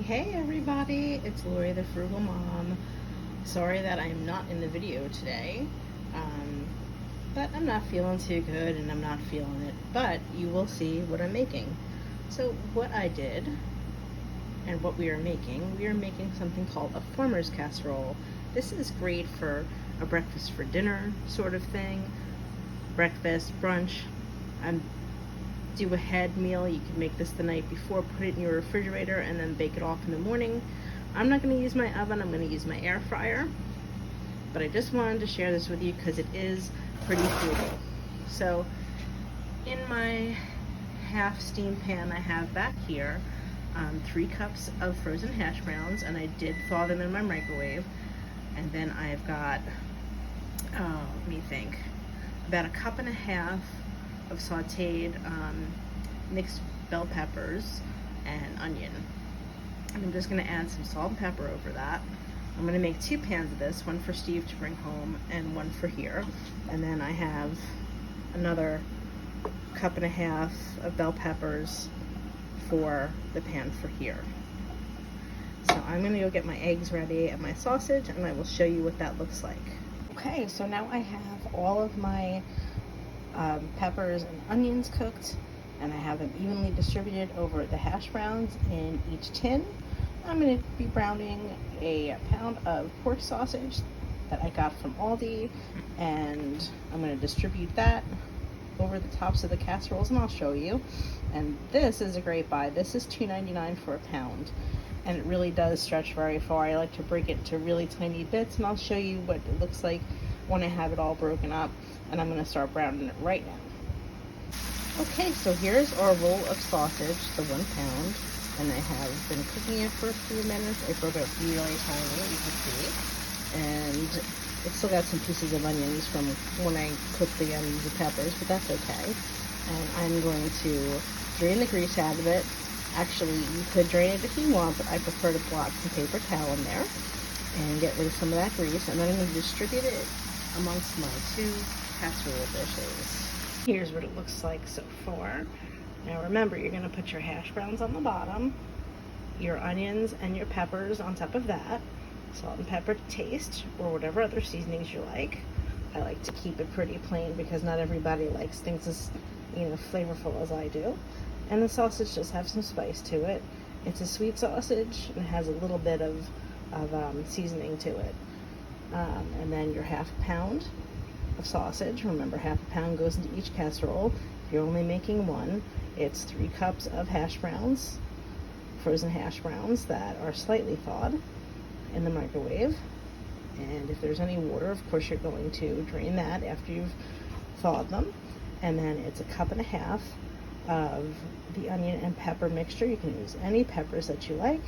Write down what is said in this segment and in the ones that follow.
Hey everybody, it's Lori the Frugal Mom. Sorry that I'm not in the video today, but I'm not feeling too good and I'm not feeling it, but you will see what I'm making. So what I did and what we are making something called a farmer's casserole. This is great for a breakfast for dinner sort of thing, breakfast, brunch. Do a head meal. You can make this the night before, put it in your refrigerator, and then bake it off in the morning. I'm not going to use my oven, I'm going to use my air fryer, but I just wanted to share this with you because it is pretty frugal. So in my half steam pan I have back here 3 cups of frozen hash browns, and I did thaw them in my microwave. And then I've got, let me think, about 1.5 cups of sauteed mixed bell peppers and onion. And I'm just going to add some salt and pepper over that. I'm going to make 2 pans of this, one for Steve to bring home and one for here. And then I have another 1.5 cups of bell peppers for the pan for here. So I'm going to go get my eggs ready and my sausage, and I will show you what that looks like. Okay, so now I have all of my peppers and onions cooked, and I have them evenly distributed over the hash browns in each tin. I'm going to be browning a pound of pork sausage that I got from Aldi, and I'm going to distribute that over the tops of the casseroles, and I'll show you. And this is a great buy. This is $2.99 for a pound, and it really does stretch very far. I like to break it into really tiny bits, and I'll show you what it looks like when I have it all broken up. And I'm going to start browning it right now. Okay, so here's our roll of sausage, the 1 pound, and I have been cooking it for a few minutes. I broke it up really tiny, you can see, and it's still got some pieces of onions from when I cooked the onions and peppers, but that's okay. And I'm going to drain the grease out of it. Actually, you could drain it if you want, but I prefer to blot some paper towel in there and get rid of some of that grease, and then I'm going to distribute it amongst my 2 casserole dishes. Here's what it looks like so far. Now remember, you're going to put your hash browns on the bottom, your onions and your peppers on top of that, salt and pepper to taste, or whatever other seasonings you like. I like to keep it pretty plain because not everybody likes things as flavorful as I do. And the sausage does have some spice to it. It's a sweet sausage and it has a little bit of seasoning to it. And then your 1/2 pound of sausage. Remember, 1/2 pound goes into each casserole. If you're only making 1, it's 3 cups of hash browns, frozen hash browns that are slightly thawed in the microwave. And if there's any water, of course you're going to drain that after you've thawed them. And then it's 1.5 cups of the onion and pepper mixture. You can use any peppers that you like.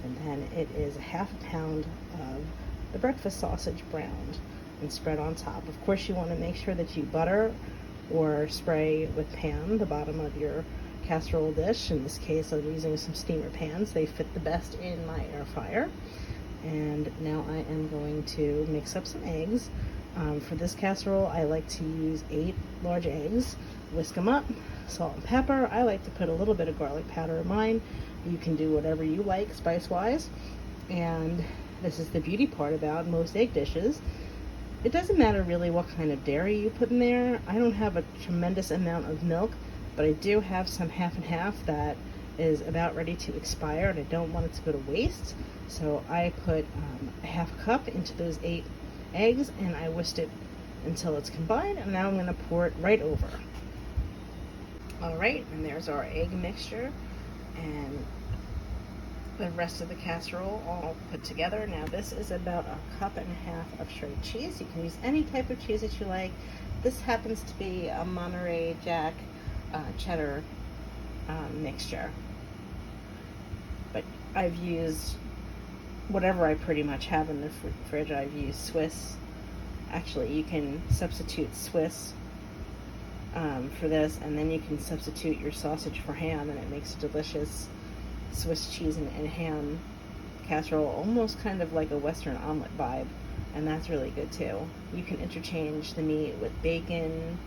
And then it is 1/2 pound of the breakfast sausage browned and spread on top. Of course, you want to make sure that you butter or spray with pan the bottom of your casserole dish. In this case, I'm using some steamer pans. They fit the best in my air fryer. And now I am going to mix up some eggs. For this casserole, I like to use 8 large eggs. Whisk them up, salt and pepper. I like to put a little bit of garlic powder in mine. You can do whatever you like spice-wise. And this is the beauty part about most egg dishes. It doesn't matter really what kind of dairy you put in there. I don't have a tremendous amount of milk, but I do have some 50/50 that is about ready to expire, and I don't want it to go to waste. So I put 1/2 cup into those 8 eggs, and I whisked it until it's combined, and now I'm going to pour it right over. Alright, and there's our egg mixture and the rest of the casserole all put together. Now this is about 1.5 cups of shredded cheese. You can use any type of cheese that you like. This happens to be a Monterey Jack cheddar mixture, but I've used whatever I pretty much have in the fridge. I've used Swiss. Actually, you can substitute Swiss for this, and then you can substitute your sausage for ham, and it makes a delicious Swiss cheese and ham casserole, almost kind of like a Western omelet vibe, and that's really good too. You can interchange the meat with bacon,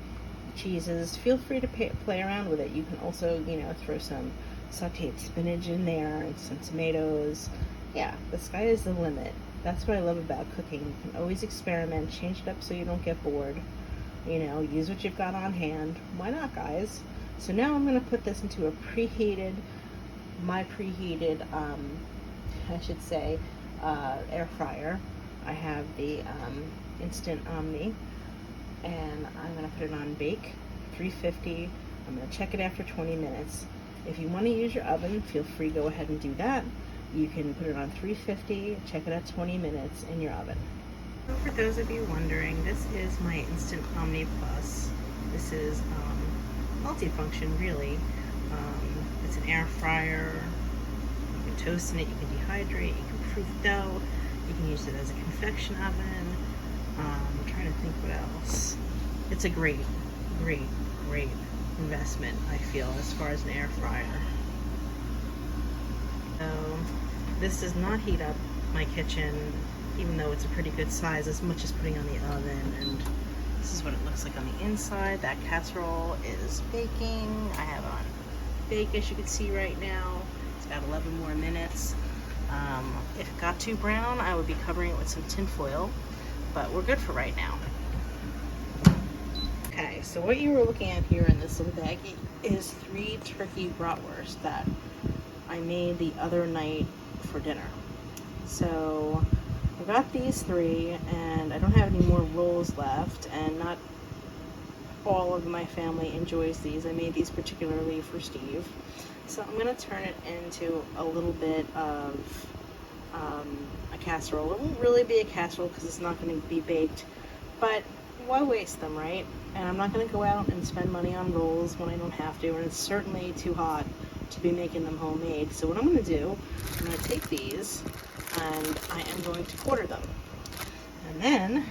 cheeses. Feel free to play around with it. You can also, throw some sauteed spinach in there and some tomatoes. Yeah, the sky is the limit. That's what I love about cooking. You can always experiment, change it up so you don't get bored. You know, use what you've got on hand. Why not, guys? So now I'm going to put this into a preheated, I should say, air fryer. I have the Instant Omni, and I'm going to put it on bake, 350. I'm going to check it after 20 minutes. If you want to use your oven, feel free to go ahead and do that. You can put it on 350, check it at 20 minutes in your oven. So for those of you wondering, this is my Instant Omni Plus. This is multifunction, really. It's an air fryer. You can toast in it, you can dehydrate, you can proof dough, you can use it as a confection oven. I'm trying to think what else. It's a great investment, I feel, as far as an air fryer. So this does not heat up my kitchen, even though it's a pretty good size, as much as putting on the oven. And this is what it looks like on the inside. That casserole is baking. I have it on bake, as you can see right now. It's about 11 more minutes. If it got too brown, I would be covering it with some tin foil, but we're good for right now. Okay, so what you were looking at here in this little baggie is 3 turkey bratwurst that I made the other night for dinner. So I got these 3, and I don't have any more rolls left, and not all of my family enjoys these. I made these particularly for Steve. So I'm going to turn it into a little bit of a casserole. It won't really be a casserole because it's not going to be baked, but why waste them, right? And I'm not going to go out and spend money on rolls when I don't have to, and it's certainly too hot to be making them homemade. So what I'm going to do, I'm going to take these and I am going to quarter them. And then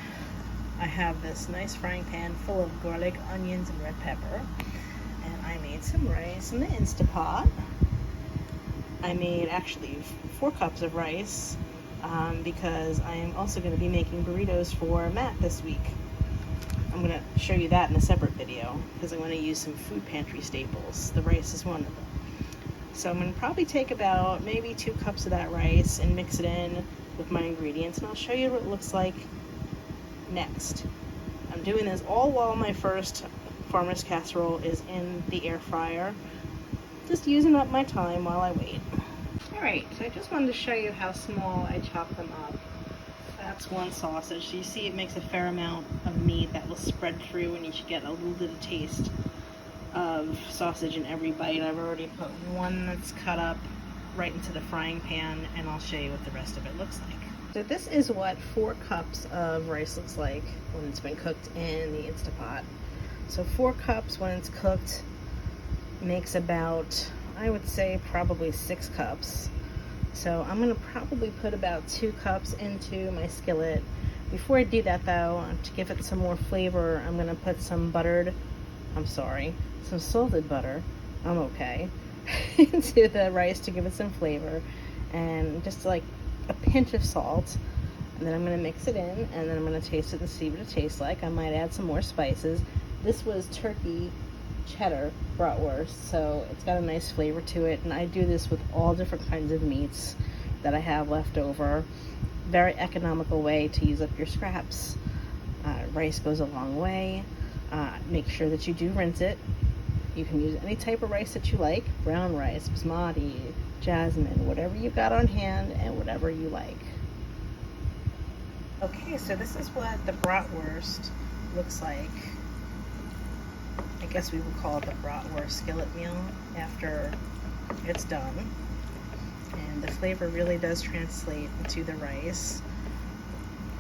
I have this nice frying pan full of garlic, onions, and red pepper. And I made some rice in the Instapot. I made actually 4 cups of rice because I am also going to be making burritos for Matt this week. I'm going to show you that in a separate video because I'm going to use some food pantry staples. The rice is one of them. So I'm going to probably take about maybe 2 cups of that rice and mix it in with my ingredients, and I'll show you what it looks like next. I'm doing this all while my first farmer's casserole is in the air fryer. Just using up my time while I wait. Alright, so I just wanted to show you how small I chop them up. That's one sausage. So you see it makes a fair amount of meat that will spread through, and you should get a little bit of taste of sausage in every bite. I've already put one that's cut up right into the frying pan, and I'll show you what the rest of it looks like. So this is what 4 cups of rice looks like when it's been cooked in the Instapot. So 4 cups when it's cooked makes about, I would say, probably 6 cups. So I'm going to probably put about 2 cups into my skillet. Before I do that though, to give it some more flavor, I'm going to put some salted butter, into the rice to give it some flavor, and just like a pinch of salt. And then I'm going to mix it in, and then I'm going to taste it and see what it tastes like. I might add some more spices. This was turkey cheddar bratwurst, so it's got a nice flavor to it, and I do this with all different kinds of meats that I have left over. Very economical way to use up your scraps. Rice goes a long way. Make sure that you do rinse it. You can use any type of rice that you like, brown rice, basmati, jasmine, whatever you got on hand and whatever you like. Okay, so this is what the bratwurst looks like. I guess we would call it the bratwurst skillet meal after it's done. And the flavor really does translate into the rice.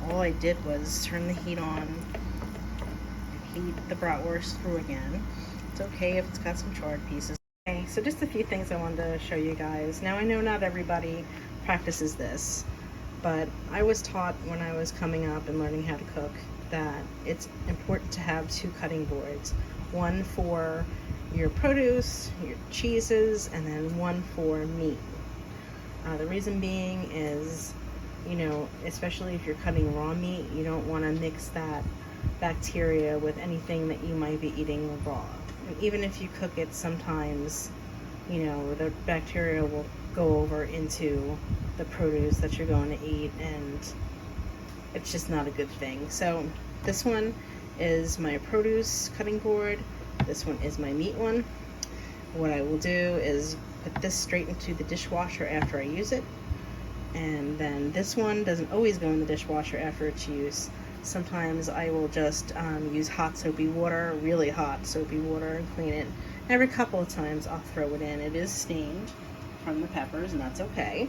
All I did was turn the heat on, heat the bratwurst through again. It's okay if it's got some charred pieces. Okay, so just a few things I wanted to show you guys. Now I know not everybody practices this, but I was taught when I was coming up and learning how to cook that it's important to have 2 cutting boards. One for your produce, your cheeses, and then one for meat. The reason being is, you know, especially if you're cutting raw meat, you don't want to mix that bacteria with anything that you might be eating raw. And even if you cook it sometimes, you know, the bacteria will go over into the produce that you're going to eat, and it's just not a good thing. So this one is my produce cutting board. This one is my meat one. What I will do is put this straight into the dishwasher after I use it. And then this one doesn't always go in the dishwasher after its use. Sometimes I will just use hot soapy water, really hot soapy water, and clean it. Every couple of times I'll throw it in. It is stained from the peppers, and that's okay.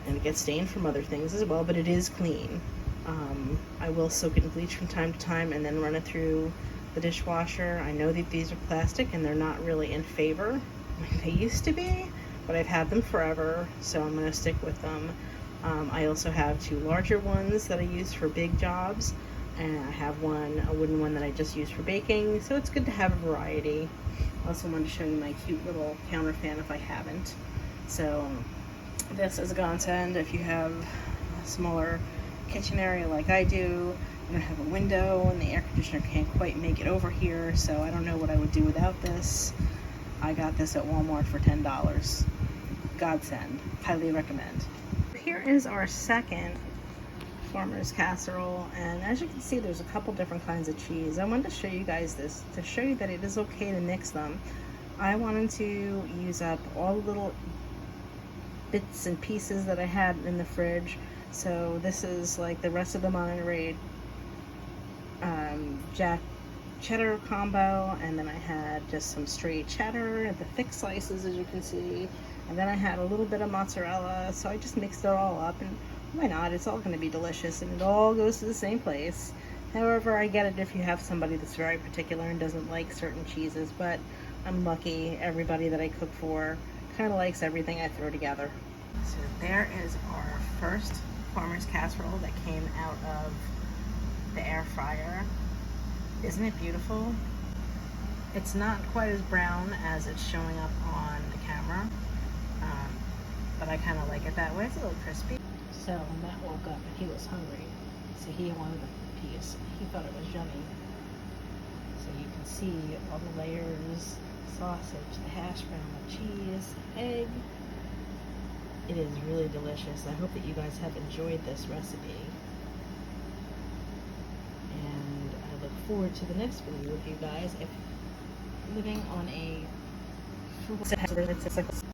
And it gets stained from other things as well, but it is clean. I will soak it in bleach from time to time and then run it through the dishwasher. I know that these are plastic and they're not really in favor like they used to be, but I've had them forever, so I'm going to stick with them. I also have two larger ones that I use for big jobs, and I have a wooden one that I just use for baking, so it's good to have a variety. I also wanted to show you my cute little counter fan if I haven't. So this is a godsend if you have a smaller kitchen area like I do. You don't have a window and the air conditioner can't quite make it over here, so I don't know what I would do without this. I got this at Walmart for $10. Godsend. Highly recommend. Here is our second farmer's casserole, and as you can see there's a couple different kinds of cheese. I wanted to show you guys this to show you that it is okay to mix them. I wanted to use up all the little bits and pieces that I had in the fridge. So this is like the rest of the Monterey Jack cheddar combo, and then I had just some straight cheddar, the thick slices as you can see, and then I had a little bit of mozzarella. So I just mixed it all up, and why not? It's all going to be delicious and it all goes to the same place. However, I get it if you have somebody that's very particular and doesn't like certain cheeses, but I'm lucky everybody that I cook for kind of likes everything I throw together. So there is our first farmer's casserole that came out of the air fryer. Isn't it beautiful? It's not quite as brown as it's showing up on the camera, but I kind of like it that way. It's a little crispy. So Matt woke up and he was hungry, so he wanted a piece. He thought it was yummy. So you can see all the layers, sausage, the hash brown, the cheese, egg. It is really delicious. I hope that you guys have enjoyed this recipe. And I look forward to the next video with you guys. If living on a frugal